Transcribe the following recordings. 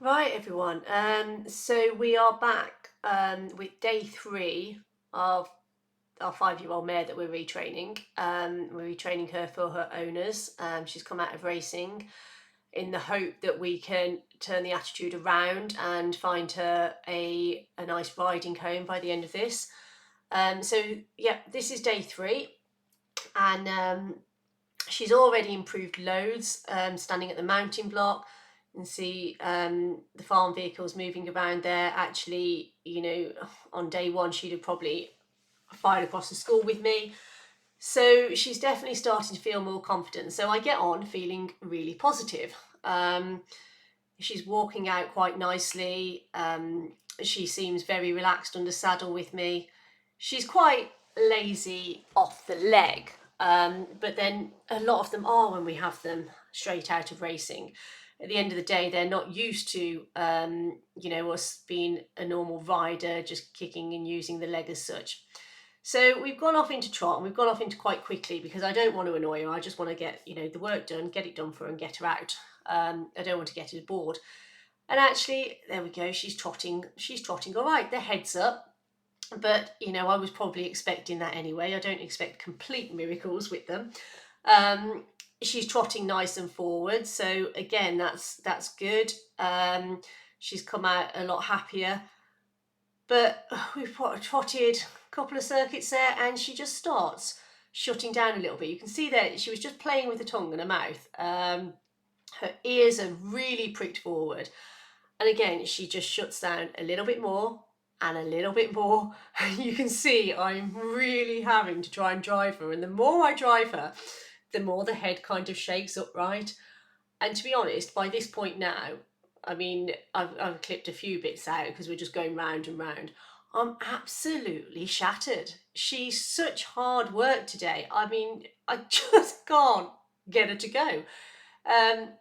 Right, everyone. So we are back with day 3 of our 5-year-old mare that we're retraining. We're retraining her for her owners. She's come out of racing in the hope that we can turn the attitude around and find her a nice riding home by the end of this. So yeah, this is day 3, and she's already improved loads, standing at the mounting block. You can see the farm vehicles moving around there. Actually, on day 1, she'd have probably fired across the school with me. So she's definitely starting to feel more confident. So I get on feeling really positive. She's walking out quite nicely. She seems very relaxed under saddle with me. She's quite lazy off the leg, but then a lot of them are when we have them straight out of racing. At the end of the day, they're not used to, us being a normal rider, just kicking and using the leg as such. So we've gone off into trot, and we've gone off into quite quickly because I don't want to annoy her. I just want to get, the work done, get it done for her and get her out. I don't want to get her bored. And actually, there we go. She's trotting all right. The head's up. But, I was probably expecting that anyway. I don't expect complete miracles with them. She's trotting nice and forward. So again, that's good. She's come out a lot happier. But we've trotted a couple of circuits there, and she just starts shutting down a little bit. You can see that she was just playing with her tongue and her mouth. Her ears are really pricked forward. And again, she just shuts down a little bit more and a little bit more. You can see I'm really having to try and drive her. And the more I drive her, the more the head kind of shakes upright. And to be honest, by this point now, I mean, I've clipped a few bits out because we're just going round and round. I'm absolutely shattered. She's such hard work today. I mean, I just can't get her to go.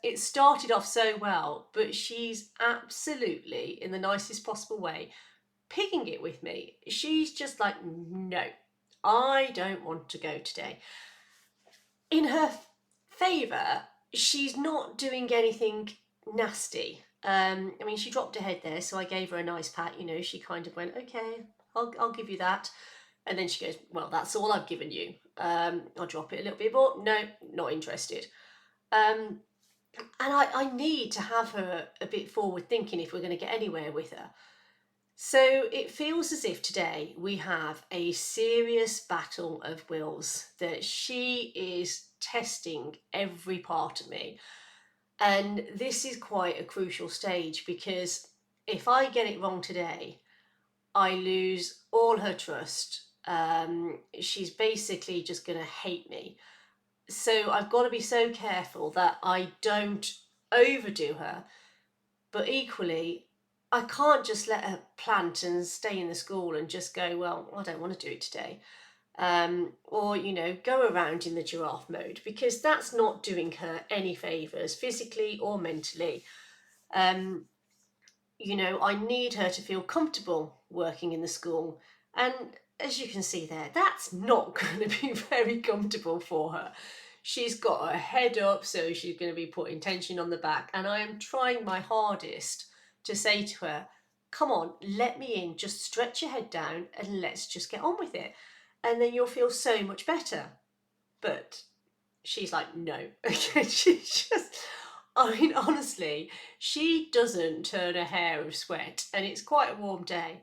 It started off so well, but she's absolutely, in the nicest possible way, pigging it with me. She's just like, no, I don't want to go today. In her favour, she's not doing anything nasty. I mean, she dropped her head there, so I gave her a nice pat. She kind of went, okay, I'll give you that. And then she goes, well, that's all I've given you. I'll drop it a little bit more. No, not interested. And I need to have her a bit forward thinking if we're going to get anywhere with her. So it feels as if today we have a serious battle of wills, that she is testing every part of me. And this is quite a crucial stage, because if I get it wrong today, I lose all her trust. She's basically just going to hate me. So I've got to be so careful that I don't overdo her, but equally, I can't just let her plant and stay in the school and just go, well, I don't want to do it today. Or, go around in the giraffe mode, because that's not doing her any favours, physically or mentally. I need her to feel comfortable working in the school. And as you can see there, that's not going to be very comfortable for her. She's got her head up, so she's going to be putting tension on the back. And I am trying my hardest to say to her, come on, let me in, just stretch your head down and let's just get on with it. And then you'll feel so much better. But she's like, no. She's just, I mean, honestly, she doesn't turn a hair of sweat, and it's quite a warm day.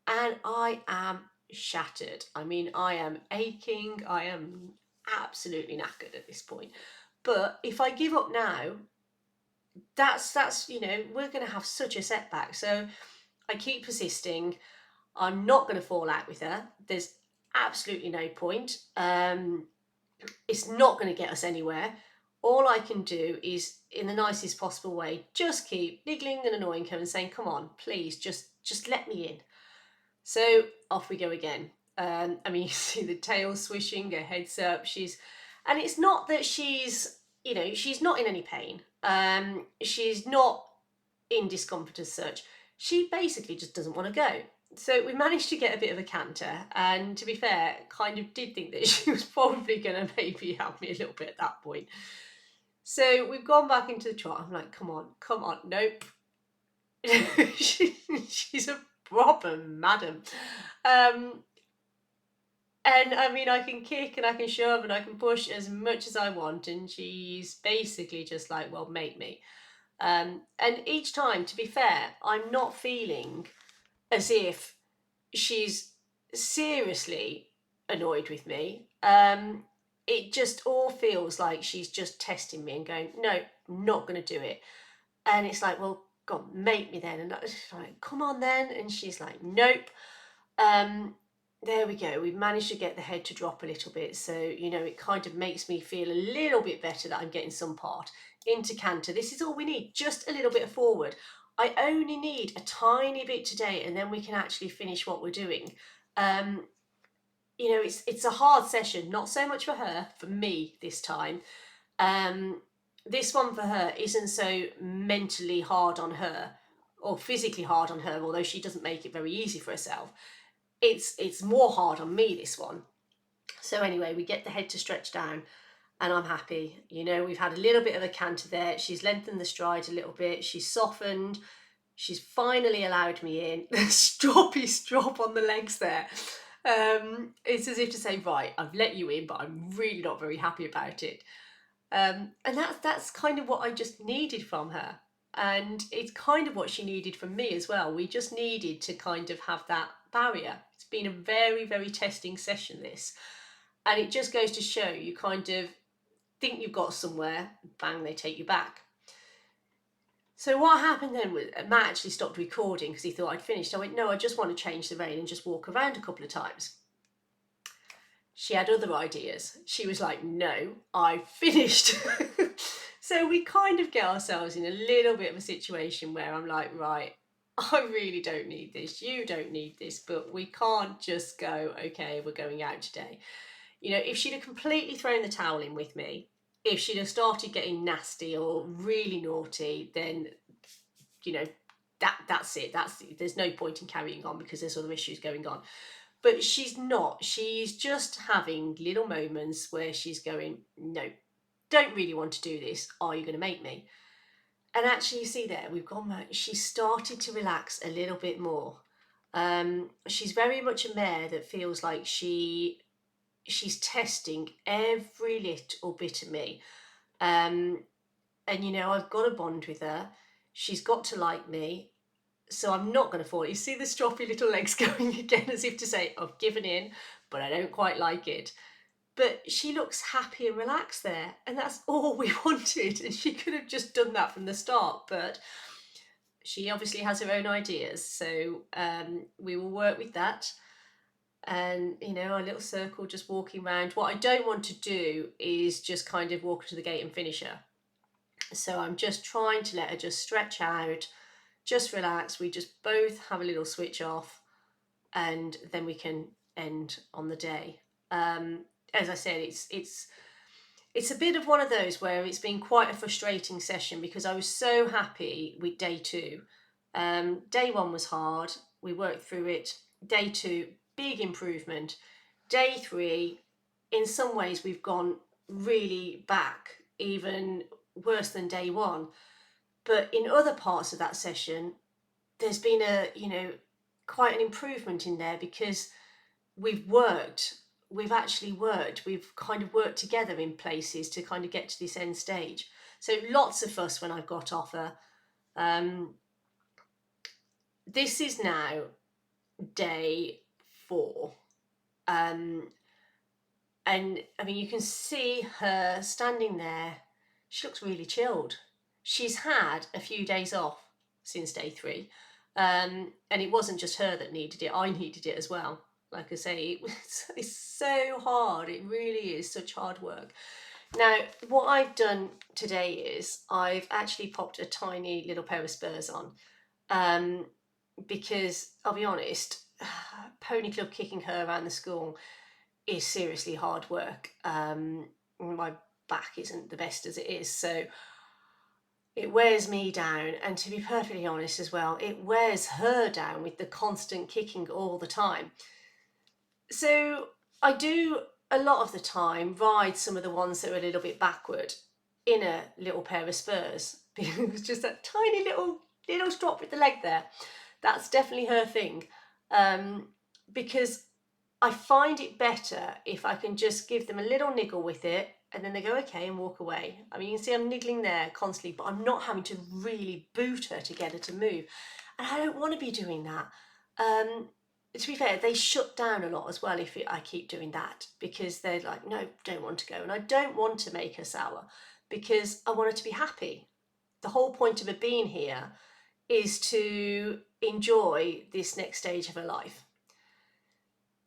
And I am shattered. I mean, I am aching. I am absolutely knackered at this point. But if I give up now, that's we're going to have such a setback. So I keep persisting. I'm not going to fall out with her. There's absolutely no point. It's not going to get us anywhere. All I can do is, in the nicest possible way, just keep niggling and annoying her and saying, come on, please, just let me in. So off we go again. I mean, you see the tail swishing, her head's up. And it's not that she's not in any pain. She's not in discomfort as such. She basically just doesn't want to go. So we managed to get a bit of a canter, and to be fair, kind of did think that she was probably going to maybe help me a little bit at that point. So we've gone back into the trot. I'm like, come on, nope. she's a proper madam. Um, and I mean, I can kick and I can shove and I can push as much as I want, and she's basically just like, well, make me. And each time, to be fair, I'm not feeling as if she's seriously annoyed with me. It just all feels like she's just testing me and going, no, I'm not going to do it. And it's like, well, God, make me then. And I was like, come on then. And she's like, nope. Um, there we go. We've managed to get the head to drop a little bit. So, you know, it kind of makes me feel a little bit better that I'm getting some part into canter. This is all we need, just a little bit of forward. I only need a tiny bit today, and then we can actually finish what we're doing. You know, it's a hard session, not so much for her, for me this time. This one for her isn't so mentally hard on her or physically hard on her, although she doesn't make it very easy for herself. It's more hard on me, this one. So anyway, we get the head to stretch down and I'm happy. You know, we've had a little bit of a canter there. She's lengthened the stride a little bit. She's softened. She's finally allowed me in. The stroppy strop on the legs there. It's as if to say, right, I've let you in, but I'm really not very happy about it. And that's kind of what I just needed from her. And it's kind of what she needed from me as well. We just needed to kind of have that barrier. It's been a very, very testing session, this. And it just goes to show you kind of think you've got somewhere, bang, they take you back. So what happened then was Matt actually stopped recording because he thought I'd finished. I went, no, I just want to change the rein and just walk around a couple of times. She had other ideas. She was like, no, I finished. So we kind of get ourselves in a little bit of a situation where I'm like, right, I really don't need this. You don't need this, but we can't just go, okay, we're going out today. You know, if she'd have completely thrown the towel in with me, if she'd have started getting nasty or really naughty, then, you know, that's it. There's no point in carrying on because there's other issues going on. But she's not. She's just having little moments where she's going, no, don't really want to do this. Are you going to make me? And actually, you see there, we've gone back. She started to relax a little bit more. She's very much a mare that feels like she's testing every little bit of me. And, you know, I've got a bond with her. She's got to like me. So I'm not going to fall. You see the stroppy little legs going again, as if to say, I've given in, but I don't quite like it. But she looks happy and relaxed there, and that's all we wanted. And she could have just done that from the start, but she obviously has her own ideas. So we will work with that. And, you know, our little circle just walking around. What I don't want to do is just kind of walk to the gate and finish her. So I'm just trying to let her just stretch out, just relax. We just both have a little switch off, and then we can end on the day. As I said, it's a bit of one of those where it's been quite a frustrating session because I was so happy with day 2. Day 1 was hard. We worked through it. Day 2, big improvement. Day 3, in some ways we've gone really back, even worse than day 1. But in other parts of that session, there's been quite an improvement in there because we've actually worked, we've kind of worked together in places to kind of get to this end stage. So lots of fuss when I got off her. This is now day 4. And I mean, you can see her standing there. She looks really chilled. She's had a few days off since day 3. And it wasn't just her that needed it. I needed it as well. Like I say, it's so hard. It really is such hard work. Now, what I've done today is I've actually popped a tiny little pair of spurs on. Because I'll be honest, pony club kicking her around the school is seriously hard work. My back isn't the best as it is, so it wears me down, and to be perfectly honest as well, it wears her down with the constant kicking all the time. So I do a lot of the time ride some of the ones that are a little bit backward in a little pair of spurs because just that tiny little little strop with the leg there. That's definitely her thing, because I find it better if I can just give them a little niggle with it and then they go okay and walk away. I mean, you can see I'm niggling there constantly, but I'm not having to really boot her to get her to move. And I don't want to be doing that. To be fair, they shut down a lot as well if I keep doing that, because they're like, no, don't want to go. And I don't want to make her sour because I want her to be happy. The whole point of her being here is to enjoy this next stage of her life.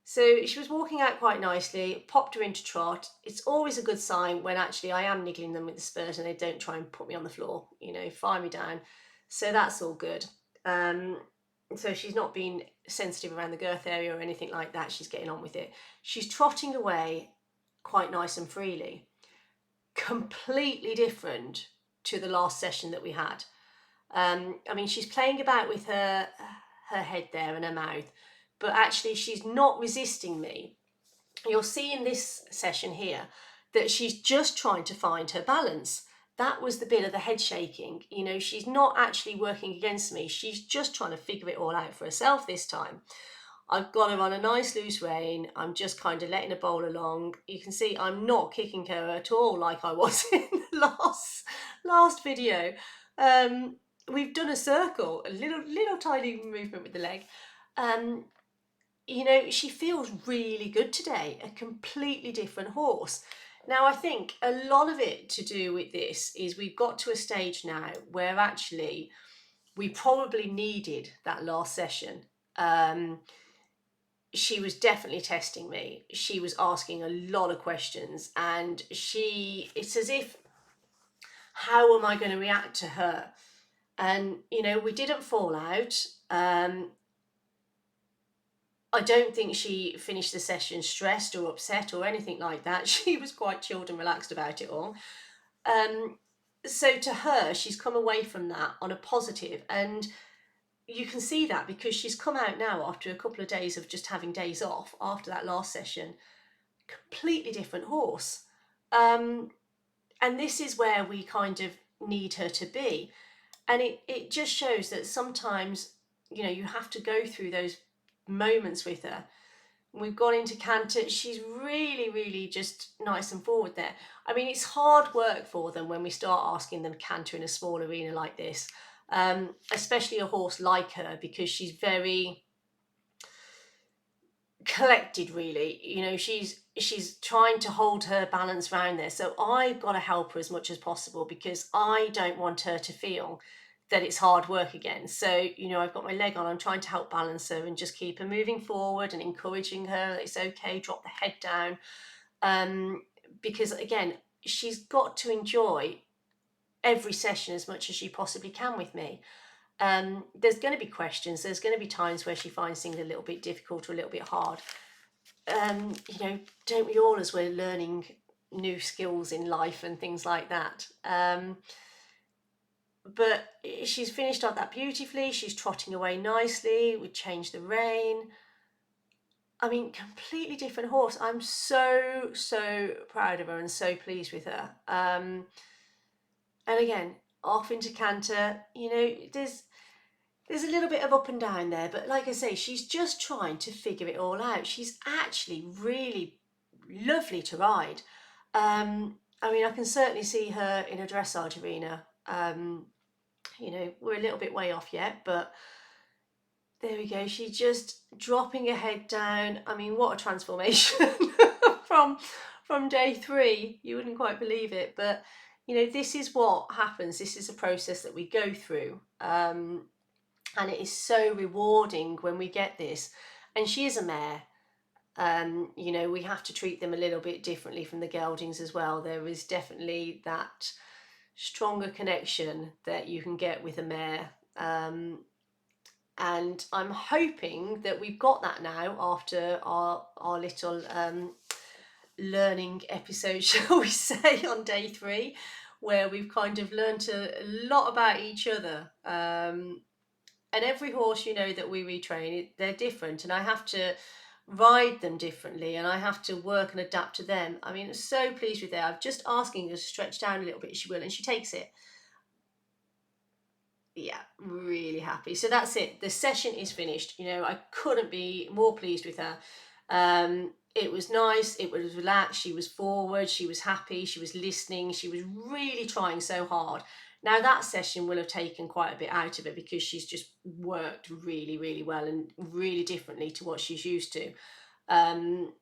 So she was walking out quite nicely, popped her into trot. It's always a good sign when actually I am niggling them with the spurs and they don't try and put me on the floor, you know, fire me down. So that's all good. So she's not being sensitive around the girth area or anything like that. She's getting on with it. She's trotting away quite nice and freely. Completely different to the last session that we had. I mean, she's playing about with her head there and her mouth, but actually she's not resisting me. You'll see in this session here that she's just trying to find her balance. That was the bit of the head shaking. You know, she's not actually working against me. She's just trying to figure it all out for herself this time. I've got her on a nice loose rein. I'm just kind of letting her bowl along. You can see I'm not kicking her at all like I was in the last video. We've done a circle, a little tiny movement with the leg. You know, she feels really good today, a completely different horse. Now, I think a lot of it to do with this is we've got to a stage now where actually we probably needed that last session. She was definitely testing me. She was asking a lot of questions, and it's as if, how am I going to react to her? And, you know, we didn't fall out. I don't think she finished the session stressed or upset or anything like that. She was quite chilled and relaxed about it all. So to her, she's come away from that on a positive, and you can see that because she's come out now after a couple of days of just having days off after that last session. Completely different horse. And this is where we kind of need her to be. And it just shows that sometimes, you know, you have to go through those moments with her. We've gone into canter. She's really, really just nice and forward there. I mean, it's hard work for them when we start asking them canter in a small arena like this, especially a horse like her, because she's very collected, really. You know, she's trying to hold her balance around there. So I've got to help her as much as possible because I don't want her to feel that it's hard work again. So, you know, I've got my leg on, I'm trying to help balance her and just keep her moving forward and encouraging her. It's okay, drop the head down. Because again, she's got to enjoy every session as much as she possibly can with me. There's going to be questions. There's going to be times where she finds things a little bit difficult or a little bit hard. You know, don't we all, as we're learning new skills in life and things like that? But she's finished up that beautifully. She's trotting away nicely. We changed the rein. I mean, completely different horse. I'm so proud of her and so pleased with her. And again, off into canter. You know, there's a little bit of up and down there, but like I say, she's just trying to figure it all out. She's actually really lovely to ride. I mean, I can certainly see her in a dressage arena. You know, we're a little bit way off yet, but there we go. She's just dropping her head down. I mean, what a transformation from day 3. You wouldn't quite believe it, but you know, this is what happens. This is a process that we go through. And it is so rewarding when we get this. And she is a mare. You know, we have to treat them a little bit differently from the geldings as well. There is definitely that stronger connection that you can get with a mare. And I'm hoping that we've got that now after our little learning episode, shall we say, on day 3, where we've kind of learned a lot about each other. And every horse, you know, that we retrain, they're different, and I have to ride them differently, and I have to work and adapt to them. I mean, I'm so pleased with her. I'm just asking her to stretch down a little bit, she will, and she takes it. Yeah, really happy. So that's it. The session is finished. You know, I couldn't be more pleased with her. It was nice. It was relaxed. She was forward. She was happy. She was listening. She was really trying so hard. Now that session will have taken quite a bit out of her because she's just worked really, really well and really differently to what she's used to. Um,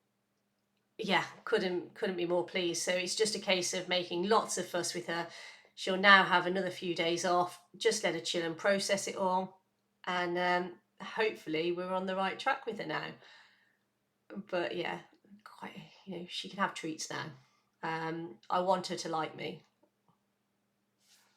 yeah, couldn't be more pleased. So it's just a case of making lots of fuss with her. She'll now have another few days off. Just let her chill and process it all, and hopefully we're on the right track with her now. But yeah, quite, you know, she can have treats now. I want her to like me.